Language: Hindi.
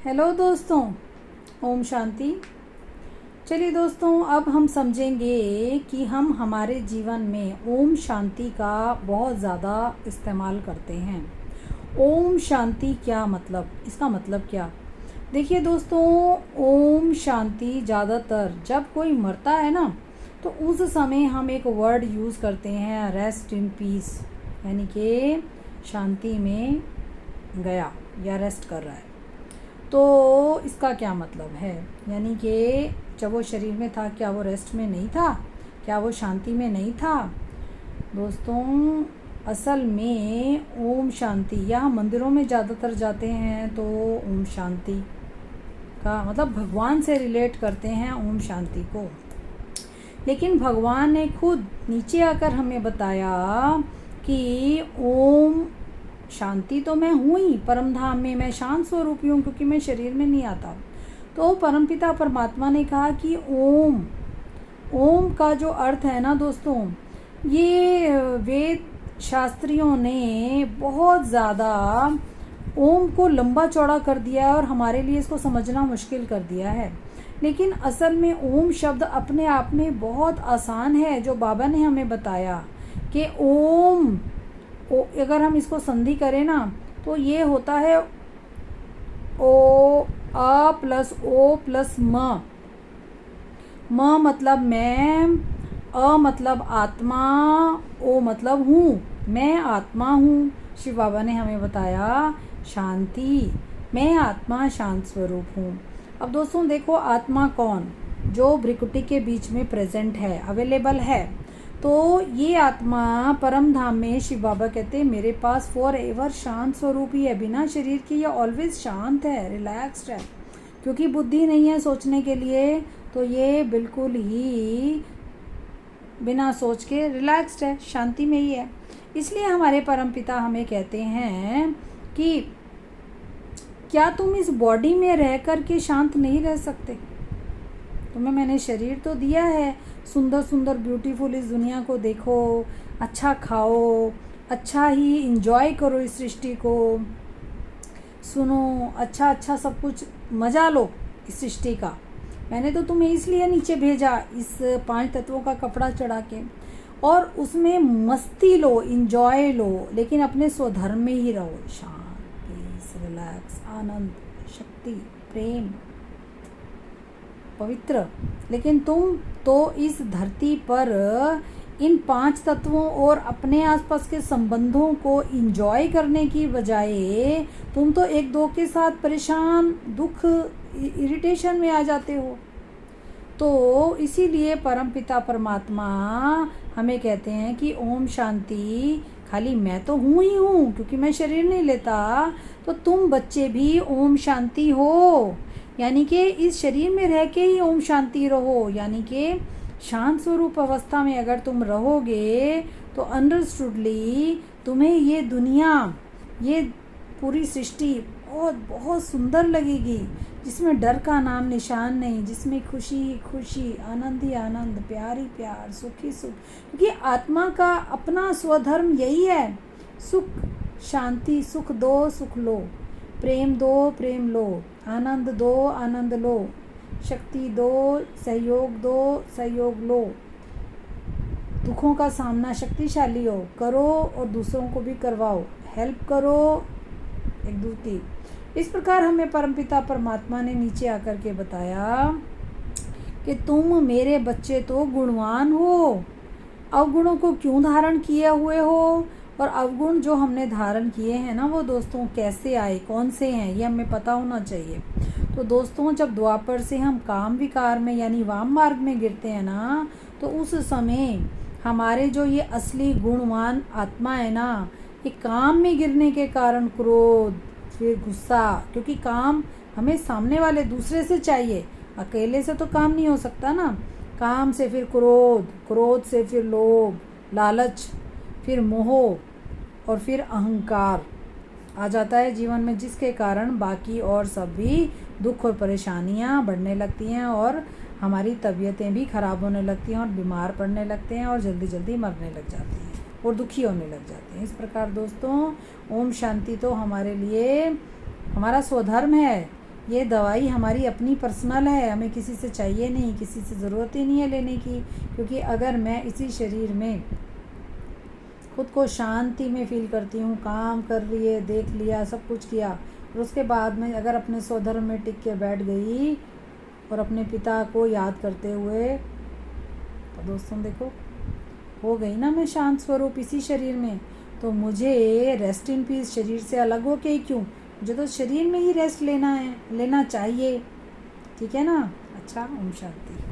हेलो दोस्तों, ओम शांति। चलिए दोस्तों, अब हम समझेंगे कि हम हमारे जीवन में ओम शांति का बहुत ज़्यादा इस्तेमाल करते हैं। ओम शांति क्या मतलब, इसका मतलब क्या? देखिए दोस्तों, ओम शांति ज़्यादातर जब कोई मरता है ना, तो उस समय हम एक वर्ड यूज़ करते हैं, रेस्ट इन पीस, यानी कि शांति में गया या रेस्ट कर रहा है। तो इसका क्या मतलब है? यानी कि जब वो शरीर में था, क्या वो रेस्ट में नहीं था? क्या वो शांति में नहीं था? दोस्तों, असल में ओम शांति, या हम मंदिरों में ज़्यादातर जाते हैं तो ओम शांति का मतलब भगवान से रिलेट करते हैं ओम शांति को। लेकिन भगवान ने खुद नीचे आकर हमें बताया कि ओम शांति तो मैं हूँ ही, परम धाम में मैं शांत स्वरूपी हूँ, क्योंकि मैं शरीर में नहीं आता। तो परमपिता परमात्मा ने कहा कि ओम का जो अर्थ है ना दोस्तों, ये वेद शास्त्रियों ने बहुत ज़्यादा ओम को लंबा चौड़ा कर दिया है और हमारे लिए इसको समझना मुश्किल कर दिया है। लेकिन असल में ओम शब्द अपने आप में बहुत आसान है, जो बाबा ने हमें बताया कि ओम अगर हम इसको संधि करें ना, तो ये होता है ओ, आ प्लस ओ प्लस म मतलब मैं, अ मतलब आत्मा, ओ मतलब हूँ, मैं आत्मा हूँ। शिव बाबा ने हमें बताया शांति, मैं आत्मा शांत स्वरूप हूँ। अब दोस्तों देखो, आत्मा कौन? जो भ्रिकुटी के बीच में प्रेजेंट है, अवेलेबल है। तो ये आत्मा परम धाम में शिव बाबा कहते हैं मेरे पास फॉर एवर शांत स्वरूप ही है, बिना शरीर के ये ऑलवेज शांत है, रिलैक्स्ड है। क्योंकि बुद्धि नहीं है सोचने के लिए, तो ये बिल्कुल ही बिना सोच के रिलैक्स्ड है, शांति में ही है। इसलिए हमारे परम पिता हमें कहते हैं कि क्या तुम इस बॉडी में रह कर के शांत नहीं रह सकते? तुम्हें मैंने शरीर तो दिया है, सुंदर सुंदर ब्यूटीफुल इस दुनिया को देखो, अच्छा खाओ, अच्छा ही इंजॉय करो इस सृष्टि को, सुनो, अच्छा अच्छा सब कुछ मज़ा लो इस सृष्टि का। मैंने तो तुम्हें इसलिए नीचे भेजा, इस 5 तत्वों का कपड़ा चढ़ा के, और उसमें मस्ती लो, इंजॉय लो, लेकिन अपने स्वधर्म में ही रहो, शांत, पीस, रिलैक्स, आनंद, शक्ति, प्रेम, पवित्र। लेकिन तुम तो इस धरती पर इन 5 तत्वों और अपने आसपास के संबंधों को इंजॉय करने की बजाय तुम तो एक दो के साथ परेशान, दुख, इरिटेशन में आ जाते हो। तो इसीलिए परमपिता परमात्मा हमें कहते हैं कि ओम शांति, खाली मैं तो हूँ ही हूँ, क्योंकि मैं शरीर नहीं लेता, तो तुम बच्चे भी ओम शांति हो। यानी कि इस शरीर में रह के ही ओम शांति रहो, यानी कि शांत स्वरूप अवस्था में अगर तुम रहोगे तो अंडरस्टूडली तुम्हें ये दुनिया, ये पूरी सृष्टि बहुत बहुत सुंदर लगेगी, जिसमें डर का नाम निशान नहीं, जिसमें खुशी ही खुशी, आनंद ही आनंद, प्यार ही प्यार, सुख ही सुख। क्योंकि आत्मा का अपना स्वधर्म यही है, सुख शांति, सुख दो सुख लो, प्रेम दो प्रेम लो, आनंद दो आनंद लो, शक्ति दो दो सहयोग लो, दुखों का सामना शक्तिशाली हो करो और दूसरों को भी करवाओ, हेल्प करो एक दूसरे की। इस प्रकार हमें परमपिता परमात्मा ने नीचे आकर के बताया कि तुम मेरे बच्चे तो गुणवान हो, अवगुणों को क्यों धारण किए हुए हो, और अवगुण जो हमने धारण किए हैं ना, वो दोस्तों कैसे आए, कौन से हैं, ये हमें पता होना चाहिए। तो दोस्तों, जब द्वापर से हम काम विकार में यानी वाम मार्ग में गिरते हैं ना, तो उस समय हमारे जो ये असली गुणवान आत्मा है ना, ये काम में गिरने के कारण क्रोध, फिर गुस्सा, क्योंकि काम हमें सामने वाले दूसरे से चाहिए, अकेले से तो काम नहीं हो सकता ना। काम से फिर क्रोध, क्रोध से फिर लोभ, लालच, फिर मोह, और फिर अहंकार आ जाता है जीवन में, जिसके कारण बाकी और सब भी दुख और परेशानियां बढ़ने लगती हैं, और हमारी तबीयतें भी खराब होने लगती हैं, और बीमार पड़ने लगते हैं, और जल्दी जल्दी मरने लग जाती हैं, और दुखी होने लग जाते हैं। इस प्रकार दोस्तों, ओम शांति तो हमारे लिए हमारा स्वधर्म है, ये दवाई हमारी अपनी पर्सनल है, हमें किसी से चाहिए नहीं, किसी से ज़रूरत ही नहीं है लेने की। क्योंकि अगर मैं इसी शरीर में खुद को शांति में फील करती हूँ, काम कर रही है, देख लिया, सब कुछ किया, और उसके बाद में अगर अपने स्वधर्म में टिक के बैठ गई और अपने पिता को याद करते हुए, तो दोस्तों देखो हो गई ना मैं शांत स्वरूप इसी शरीर में। तो मुझे रेस्ट इन पीस शरीर से अलग हो के ही क्यों, मुझे तो शरीर में ही रेस्ट लेना है, लेना चाहिए। ठीक है ना। अच्छा, ओम शांति।